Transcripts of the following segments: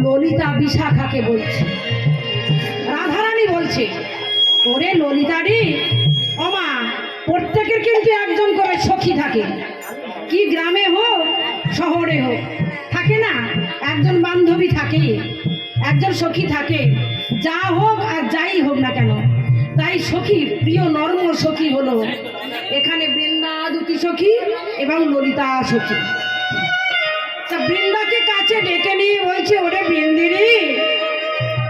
ললিতা বিশাখাকে বলছে, রাধারানী বলছে, ওরে ললিতারি ওমা, প্রত্যেকের কিন্তু একজন করে সখী থাকে, কি গ্রামে হোক শহরে হোক, থাকে না একজন বান্ধবী থাকে, একজন সখী থাকে, যা হোক আর যাই হোক না কেন। তাই সখী, প্রিয় নর্ম সখী হলো এখানে বৃন্দা দুটি সখী এবং ললিতা সখী। তা বৃন্দাকে কাছে ডেকে নিয়ে বলছে, ওরে বৃন্দিরি,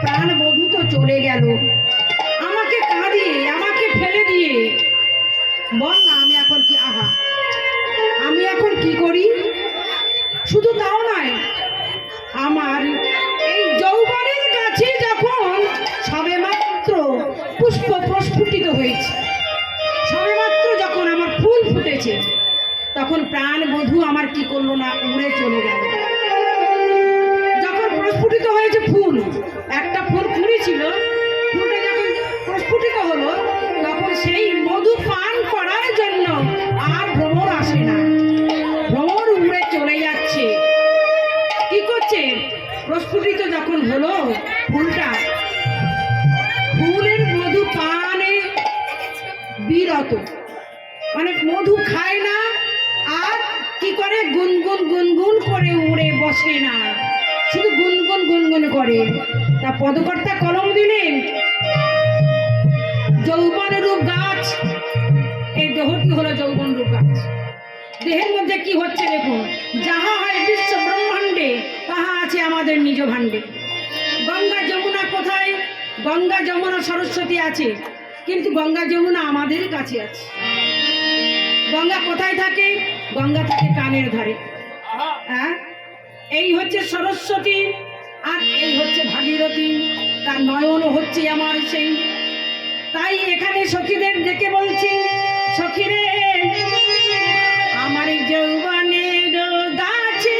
প্রাণ বধূ তো চলে গেল, আমাকে কাঁদিয়ে আমাকে ফেলে দিয়ে বল না আমি এখন কি, আহা আমি এখন কি করি। শুধু তাও নয়, আমার এই যৌবনের কাছে যখন সবে মাত্র পুষ্প প্রস্ফুটিত হয়েছে, সবে মাত্র যখন আমার ফুল ফুটেছে, তখন প্রাণ বধূ আমার কি করলো না, উড়ে চলে গেল। যখন প্রস্ফুটিত হয়েছে ফুল, একটা ফুল ফুটেছিল, ফুলটা যখন প্রস্ফুটিত হলো, তখন সেই মধু পান করার জন্য আর ভ্রমর আসে না, ভ্রমর উড়ে চলে যাচ্ছে। কি করছে, প্রস্ফুটিত যখন হলো ফুলটা, ফুলের মধু পানে বিরত, মানে মধু খায় না, আর কি করে গুনগুন গুনগুন করে উড়ে বসে না, শুধু গুনগুন গুনগুন করে। তা পদকর্তা কলম দিলেন, যৌবন রূপ গাছ, এই দেহটি হলো যৌবন রূপ গাছ। দেহের মধ্যে কি হচ্ছে দেখুন, যাহা হয় বিশ্ব ব্রহ্মাণ্ডে তাহা আছে আমাদের নিজ ভাণ্ডে। গঙ্গা যমুনা কোথায়, গঙ্গা যমুনা সরস্বতী আছে, কিন্তু গঙ্গা যমুনা আমাদের কাছে আছে। গঙ্গা কোথায় থাকে, গঙ্গা থাকে কানের ধারে। হ্যাঁ, এই হচ্ছে সরস্বতী আর এই হচ্ছে ভাগীরথী, তার নয়নও হচ্ছে আমার সেই। তাই এখানে সখীদের ডেকে বলছি, সখীরে আমার যৌবনের গাছে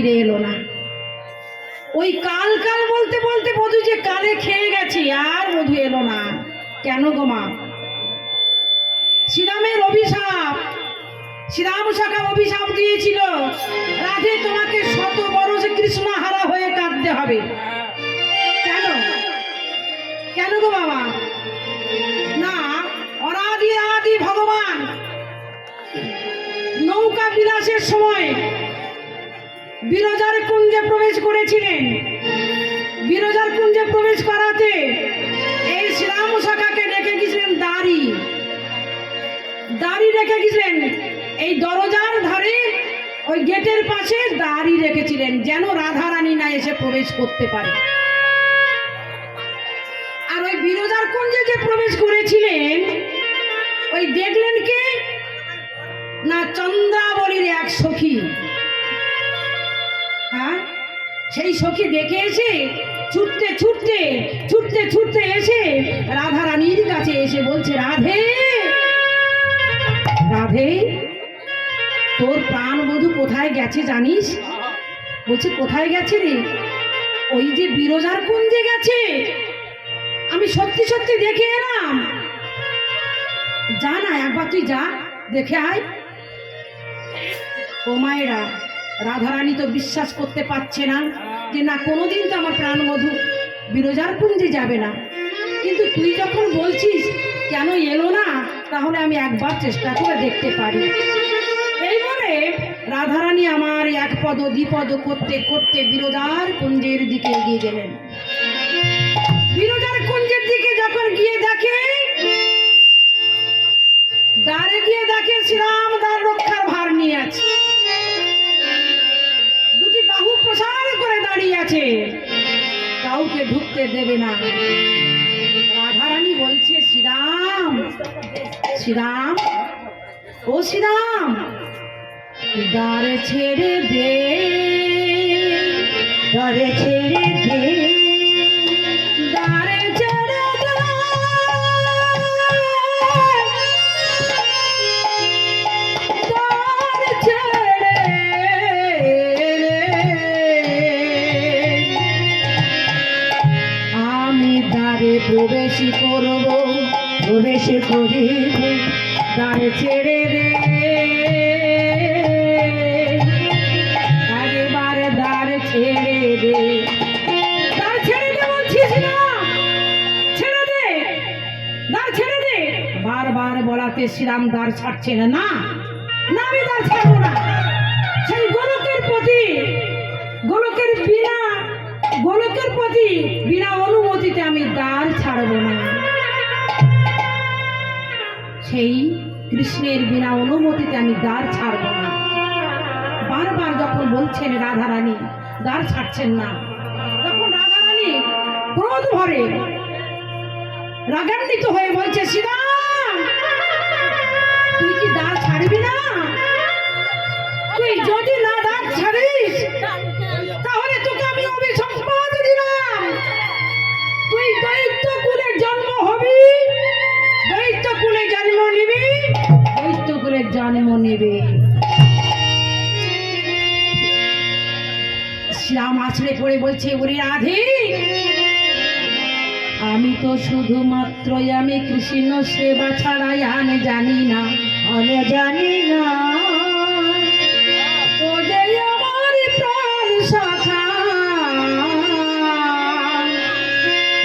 ফিরে এলো না। ওই কাল কাল বলতে বলতে বধূ যে কালে খেয়ে গেছে, আর বধূ এলো না। কেন গো মা? শ্রীরামের অভিশাপ, শ্রীরাম সখা অভিশাপ দিয়েছিল, রাধে তোমাকে শত বরষ কৃষ্ণহারা হয়ে কাঁদতে হবে। কেন কেন গো বাবা? না, অনাদি আদি ভগবান নৌকা বিলাসের সময় বিরজার কুঞ্জে প্রবেশ করেছিলেন। বিরজার কুঞ্জে প্রবেশ করাতে এই শ্রীরাম সখাকে রেখে গেছিলেন দাড়ি, দাড়ি রেখে গেছিলেন এই দরজার ধারে, ওই গেটের পাশে দাড়ি রেখেছিলেন, যেন রাধা রানী না এসে প্রবেশ করতে পারে। আর ওই বিরজার কুঞ্জে যে প্রবেশ করেছিলেন, ওই দেখলেন কে না, চন্দ্রাবলীর এক সখী। হ্যাঁ, সেই সখী দেখে এসে ছুটতে ছুটতে ছুটতে ছুটতে এসে রাধা রানীর কাছে এসে বলছে, রাধে রাধে, তোর প্রাণবধূ কোথায় গেছে জানিস? বলছে, কোথায় গেছে রে? ওই যে বিরজার কুঞ্জে গেছে, আমি সত্যি সত্যি দেখে এলাম। যা না, একবার তুই যা, দেখে আয়। ও মায়েরা, রাধারানী তো বিশ্বাস করতে পারছে না যে না, কোনোদিন তো আমার প্রাণবধূ বিরজার কুঞ্জে যাবে না। কিন্তু তুই যখন বলছিস কেন এলো না, তাহলে আমি একবার চেষ্টা করে দেখতে পারি। এই বলে রাধারানী আমার এক পদ দ্বিপদ করতে করতে বিরজার কুঞ্জের দিকে এগিয়ে গেলেন। বিরজার কুঞ্জের দিকে যখন গিয়ে দেখে, দ্বারে গিয়ে দেখে শ্রীরাম দ্বার রক্ষার ভার নিয়ে আছে, দুটি বাহু প্রসার করে দাঁড়িয়ে আছে, কাউকে ঢুকতে দেবে না। রাধারানী বলছে, শ্রীরাম শ্রীরাম, ও শ্রীরাম, দ্বার ছেড়ে দে, দ্বার ছেড়ে দে, দ্বার ছেড়ে দে, দ্বার ছেড়ে দে। আমি দ্বারে প্রবেশ করব, প্রবেশ করিব, দ্বার ছেড়ে দে, একবারে দ্বার ছেড়ে দে, দ্বার ছেড়ে দে বলছিস না, ছেড়ে দে, দ্বার ছেড়ে দে। বারবার বলাতে শ্রীরাম দ্বার ছাড়ছে না। না না, আমি দ্বার ছাড়বো না। সেই গোলকের প্রতি, গোলকের বিনা, গোলকের প্রতি বিনা অনুমতিতে আমি দ্বার ছাড়বো না। সেই কৃষ্ণের বিনা অনুমতিতে আমি দ্বার ছাড়বো না। বারবার যখন বলছেন রাধারানী, দ্বার ছাড়ছেন না, তখন রাধারানী ক্রোধ ভরে রাগান্বিত হয়ে বলছে, শ্রীরাম, তুই কি দ্বার ছাড়বি না? তুই যদি না দ্বার ছাড়িস, তাহলে তোকে আমি অভিসম্পাদ দিলাম। তুই দৈত্য কুলে জন্ম হবি, দৈত্য কুলে জন্ম নিবি, দৈত্য কুলে জন্ম নেবে। শ্যাম আছড়ে পড়ে বলছে, ওরে রাধে, আমি তো শুধুমাত্র আমি কৃষ্ণ সেবা ছাড়াই আনে জানি না, আনে জানি না। ও যে আমার প্রাণ সখা,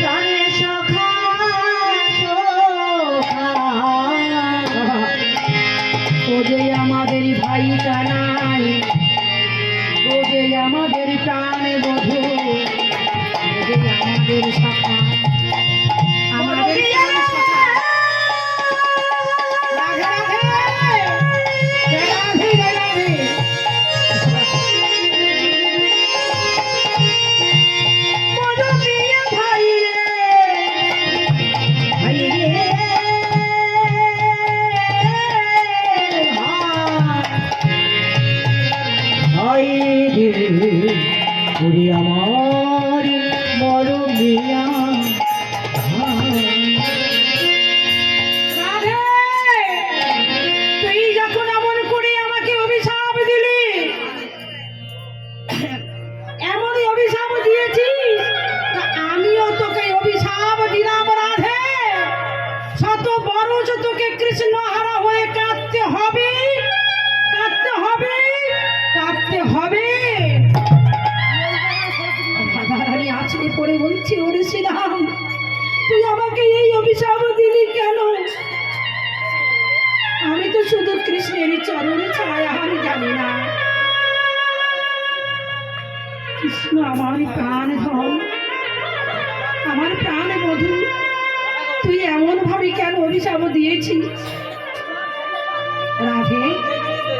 প্রাণের সখা, সখা, ও যে আমাদের ভাই কানাই, ও যে আমাদের প্রাণ বধূ, ও যে আমাদের সখা, আমাদের প্রাণ সখা। রাধে রাধে, রাধে রাধে। মধুপ্রিয় ভাই রে, ভাই রে, ভাই রে, ওরে আমার মরমিয়া। রাধে, তুই যখন এমন করে আমাকে অভিশাপ দিলি, মানুষ তোকে কৃষ্ণ হারা হয়ে কাঁদতে হবে, কাঁদতে হবে, কাঁদতে হবে। রাধারানী আছড়ে পড়ে বলছি, ওরে শ্রীরাম, তুই আমাকে এই অভিশাপ দিলি কেন? আমি তো শুধু কৃষ্ণের চরণে ছায়া, আমি জানি না কৃষ্ণ আমার প্রাণ ধন, আমার প্রাণ বধূ, তুই এমন ভাবে কেন অভিশাপ দিয়েছিস? রাধে,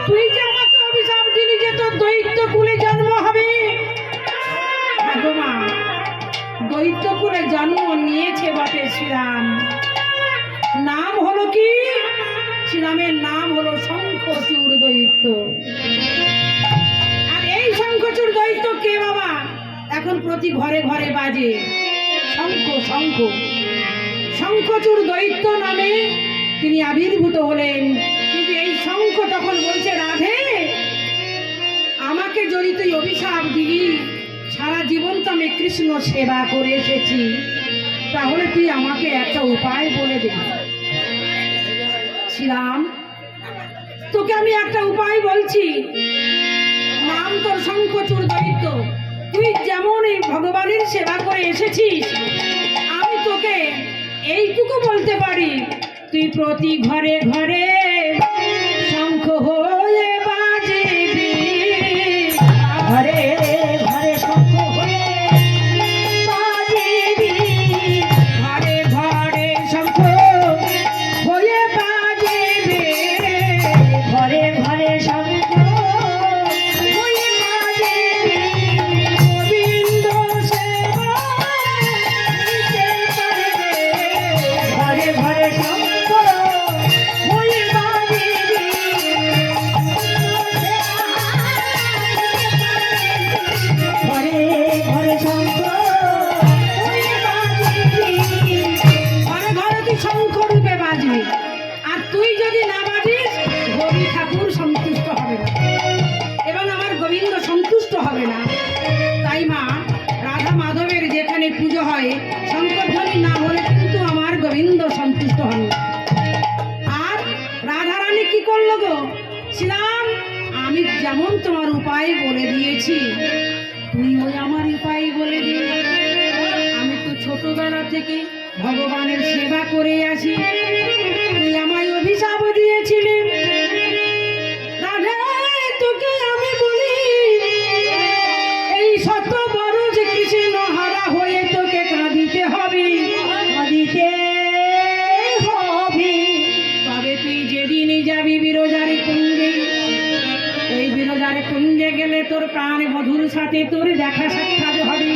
তুই যে আমাকে অভিশাপ দিলি যে তোর দৈত্য কুলে জন্ম হবে। মা, দৈত্য কুলে জন্ম নিয়েছে বটে শ্রীরাম, নাম হলো কি? শ্রীরামের নাম হলো শঙ্খচূড় দৈত্য। আর এই শঙ্খচূড় দৈত্য কে বাবা? এখন প্রতি ঘরে ঘরে বাজে শঙ্খ, শঙ্খ। শঙ্খচূড় দৈত্য নামে তিনি আবির্ভূত হলেন। কিন্তু এই শঙ্খ তখন বলছে, রাধে, আমাকে যদি তুই অভিশাপ দিবি, সারা জীবন তো আমি কৃষ্ণ সেবা করে এসেছি, তাহলে তুই আমাকে একটা উপায় বলে দে। শ্রীরাম, তোকে আমি একটা উপায় বলছি, নাম তোর শঙ্খচূড় দৈত্য, তুই যেমন এই ভগবানের সেবা করে এসেছিস, আমি তোকে এইটুকু বলতে পারি, তুই প্রতি ঘরে ঘরে শঙ্খ হয়ে বাজিবি, ঘরে ঘরে শঙ্খ হয়ে বাজিবি, ঘরে ঘরে শঙ্খ হয়ে বাজিবি, ঘরে ঘরে শঙ্খ হয়ে বাজিবি, গোবিন্দ সেবা নিতে পারবে, ঘরে ঘরে শঙ্খ হয়ে বাজিবি, ঘরে ঘরে শঙ্খ হয়ে বাজিবি, ঘরে ঘরে তুই শঙ্খ রূপে বাজবি। আর তুই যদি না বাজিস, হরি ঠাকুর সন্তুষ্ট হবে না এবং আমার গোবিন্দ সন্তুষ্ট হবে না। তাই মা, রাধা মাধবের যেখানে পুজো হয়, শঙ্করধ্বনি না হলে কিন্তু আমার গোবিন্দ সন্তুষ্ট হন না। আর রাধারানী কি করলো গো? শ্রীরাম, আমি যেমন তোমার উপায় বলে দিয়েছি, তুই ওই আমার উপায় বলে দে। আমি তো ছোটবেলা থেকে ভগবানের সেবা করে আসি, তুই আমায় অভিশাপ দিয়েছিলি। রাধে, তোকে আমি বলি, এই শত বরজ কৃষ্ণ হারা হয়ে তোকে কাঁদিতে হবে, কাঁদিতে হবে। তবে তুই যেদিন যাবি বিরজার কুঞ্জে, এই বিরজার কুঞ্জে গেলে তোর প্রাণ বধূর সাথে তোর দেখা সাক্ষাৎ হবে।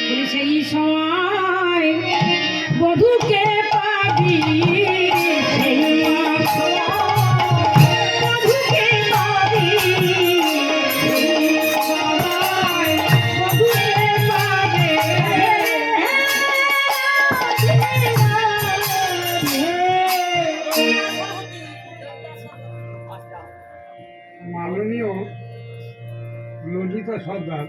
বলি সেই সময় বধূকে পাবি, সেই সময় বধূকে পাবি, সেই সময় বধূকে পাবে। মাননীয় ললিতা সর্দার,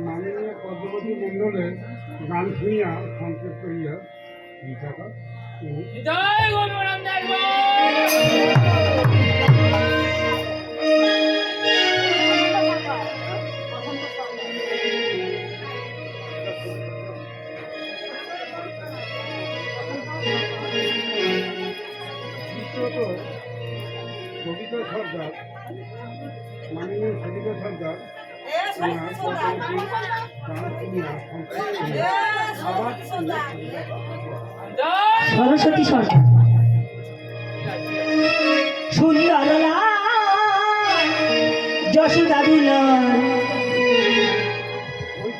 মাননীয় পদ্মাবতী মণ্ডলের গান শুনিয়া সন্তুষ্ট হইয়া টাকা সবিতা সর্দার, মাননীয় সবিতা সর্দার সরস্বতী সরকার, সুন্দর যশোদা দুলাল, ওই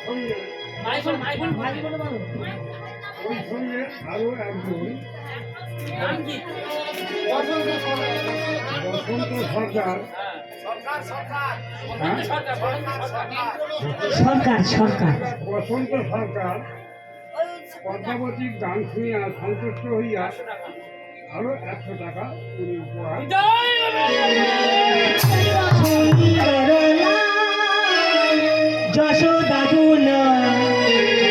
সঙ্গে আরো একজন বসন্ত সরকার, সরকার সরকার বসন্ত সরকার পদ্মাবতীর গান শুনিয়া সন্তুষ্ট হইয়া আরো 100 টাকা উনি উপহার। যশোদা দুলাল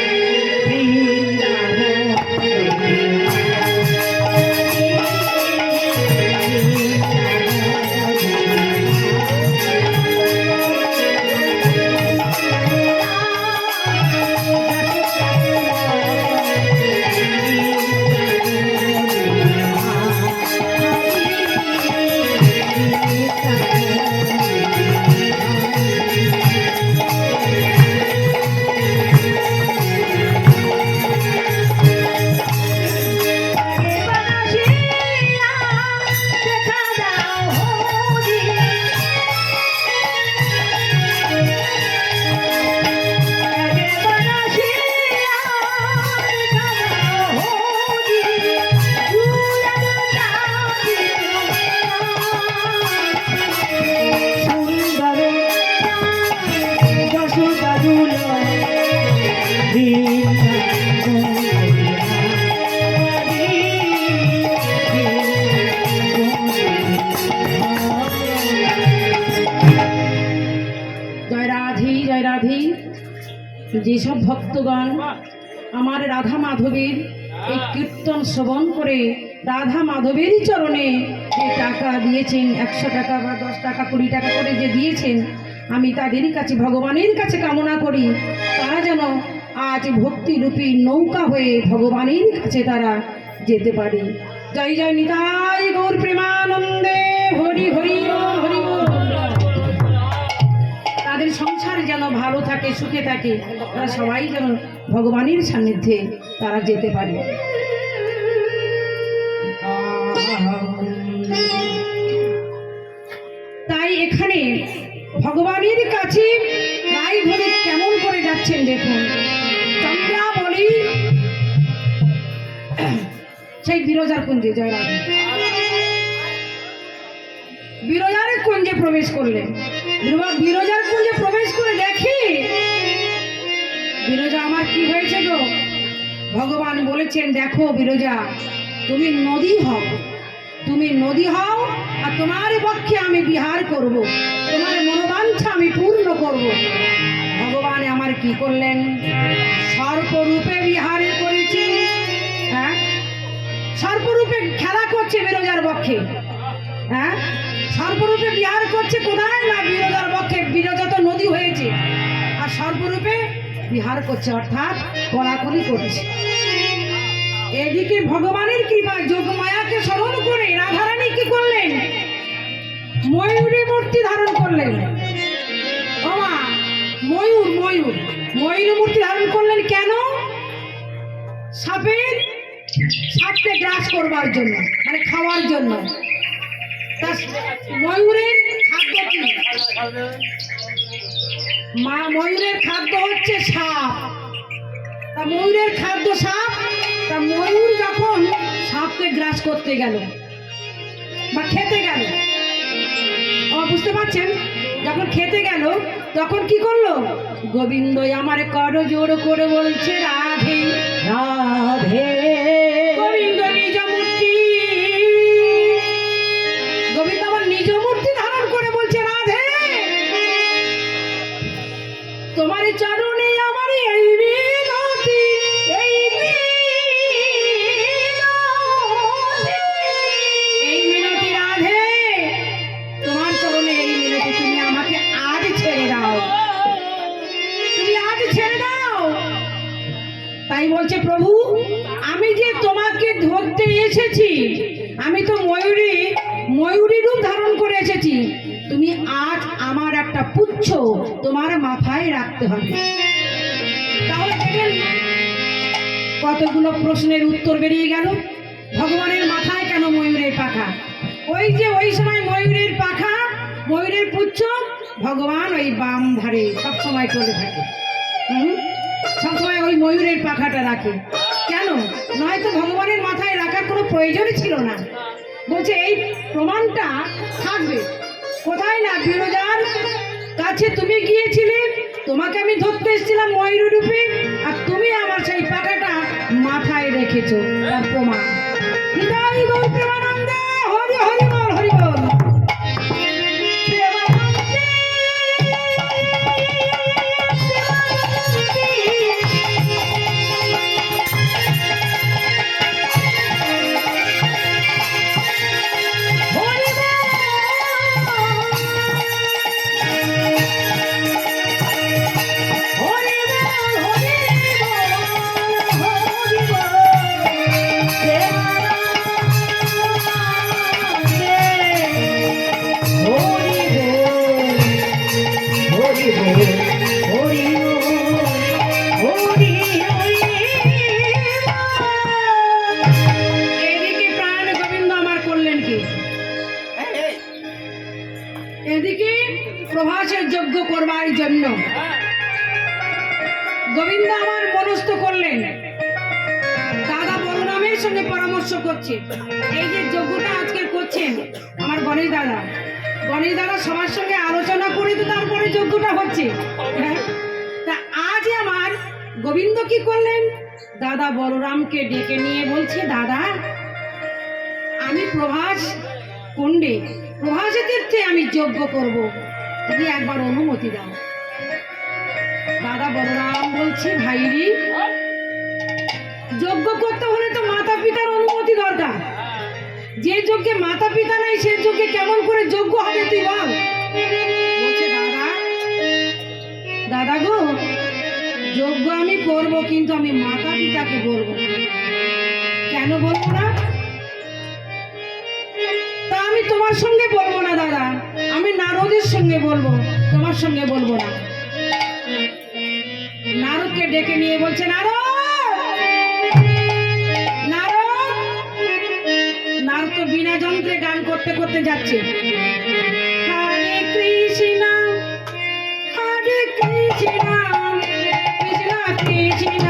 যেসব ভক্তগণ আমার রাধা মাধবের এই কীর্তন শ্রবণ করে রাধা মাধবেরই চরণে যে টাকা দিয়েছেন, 100 টাকা বা 10 টাকা 20 টাকা করে যে দিয়েছেন, আমি তাদেরই কাছে ভগবানের কাছে কামনা করি তারা যেন আজ ভক্তিরূপী নৌকা হয়ে ভগবানের কাছে তারা যেতে পারে। জয় জয় নিতাই গৌর প্রেমানন্দে, হরি হরি বল, হরি বল। তাদের সংসার যেন ভালো থাকে, সুখে থাকে, তারা সবাই যেন ভগবানের সান্নিধ্যে তারা যেতে পারে। তাই এখানে ভগবানের কাছে রায় ধরে কেমন করে যাচ্ছেন দেখুন। চন্দ্রা বলি সেই বিরজার কুঞ্জে, জয় রাধা, বিরজার কুঞ্জে প্রবেশ করলেন। বিরজার কুঞ্জে প্রবেশ করে দেখি, বিরজা আমার কি হয়েছে গো? ভগবান বলেছেন, দেখো বিরজা, তুমি নদী হও, তুমি নদী হও, আর তোমার পক্ষে আমি বিহার করব, তোমার মনোবাঞ্ছা আমি পূর্ণ করব। ভগবান আমার কি করলেন? সর্পরূপে বিহারে করেছে। হ্যাঁ, সর্পরূপে খেলা করছে বিরজার পক্ষে। হ্যাঁ, সর্পরূপে বিহার করছে কোথায়? না বিরজার পক্ষে। বিরজা তো নদী হয়েছে, আর সর্পরূপে বিহার করছে, অর্থাৎ কড়াকড়ি করছে। এদিকে ভগবানের কৃপা যোগমায়াকে স্মরণ করে রাধারানী কি করলেন? ময়ূরী মূর্তি ধারণ করলেন। ওমা, ময়ূর ময়ূর ময়ূর মূর্তি ধারণ করলেন কেন? সাপকে গ্রাস করবার জন্য, মানে খাওয়ার জন্য। ময়ূরের খাদ্য কি? ময়ূরের খাদ্য হচ্ছে সাপ। তা ময়ূরের খাদ্য সাপ। তা ময়ূর যখন সাপকে গ্রাস করতে গেল বা খেতে গেল, বুঝতে পারছেন, যখন খেতে গেল তখন কি করলো? গোবিন্দ আমার কর জোর করে বলছে, রাধে রাধে। গোবিন্দ নিজ মূর্তি, গোবিন্দ আমার নিজ মূর্তি ধারণ করে বলছে, রাধে তোমার চরণে আমার এই মিনতি, এই মিনতি রাধে, তোমার চরণে এই মিনতি, তুমি আমাকে আজ ছেড়ে দাও, তুমি আজ ছেড়ে দাও। তাই বলছে, প্রভু আমি যে তোমাকে ধরতে এসেছি, আমি তো ময়ূরী রূপ ধারণ করে এসেছি, তুমি আজ আমার একটা পুচ্ছ তোমার মাথায় রাখতে হবে। তাহলে দেখেন কতগুলো প্রশ্নের উত্তর বেরিয়ে গেল। ভগবানের মাথায় কেন ময়ূরের পাখা? ওই যে ওই সময় ময়ূরের পাখা, ময়ূরের পুচ্ছ ভগবান ওই বাম ধারে সবসময় চলে থাকে। সবসময় ওই ময়ূরের পাখাটা রাখে কেন? নয়তো ভগবানের মাথায় রাখার কোনো প্রয়োজনই ছিল না। বলছে এই প্রমাণটা থাকবে কোথায়? না বিরজার কাছে তুমি গিয়েছিলে, তোমাকে আমি ধরতে এসেছিলাম ময়ূর রূপে, আর তুমি আমার সেই পাখাটা মাথায় রেখেছো, তার প্রমাণ। নিতাই গৌর প্রেমানন্দে, হরি হরি বল, হরি বল। এদিকে প্রভাসের যজ্ঞ করবার জন্য গোবিন্দ আমার মনস্থ করলেন, দাদা বলরামের সঙ্গে পরামর্শ করছে। এই যে যজ্ঞটা আজকে করছেন আমার গণেশ দাদা সবার সঙ্গে আলোচনা করে তো তারপরে যজ্ঞটা হচ্ছে। তা আজ আমার গোবিন্দ কি করলেন? দাদা বলরামকে ডেকে নিয়ে বলছে, দাদা আমি প্রভাস কুণ্ডে, প্রভাসে তীর্থে আমি যজ্ঞ করব, তুমি একবার অনুমতি দাও। দাদা বলরাম বলছি ভাইরি, যজ্ঞ করতে হলে তো মাতা পিতার অনুমতি দরকার। যে যজ্ঞে মাতা পিতা নাই সে যজ্ঞে কেমন করে যজ্ঞ হবে তুই বল। বলছে দাদা, দাদা গো, যজ্ঞ আমি করব কিন্তু আমি মাতা পিতাকে বলবো না। কেন বলবো না? তা আমি তোমার সঙ্গে বলবো না দাদা, আমি নারদের সঙ্গে বলবো, তোমার সঙ্গে বলবো না। নারদকে ডেকে নিয়ে বলছে, নারদ, নারদ। নারদ তো বিনা যন্ত্রে গান করতে করতে যাচ্ছে, হরে কৃষ্ণ, হরে কৃষ্ণ, কৃষ্ণ কৃষ্ণ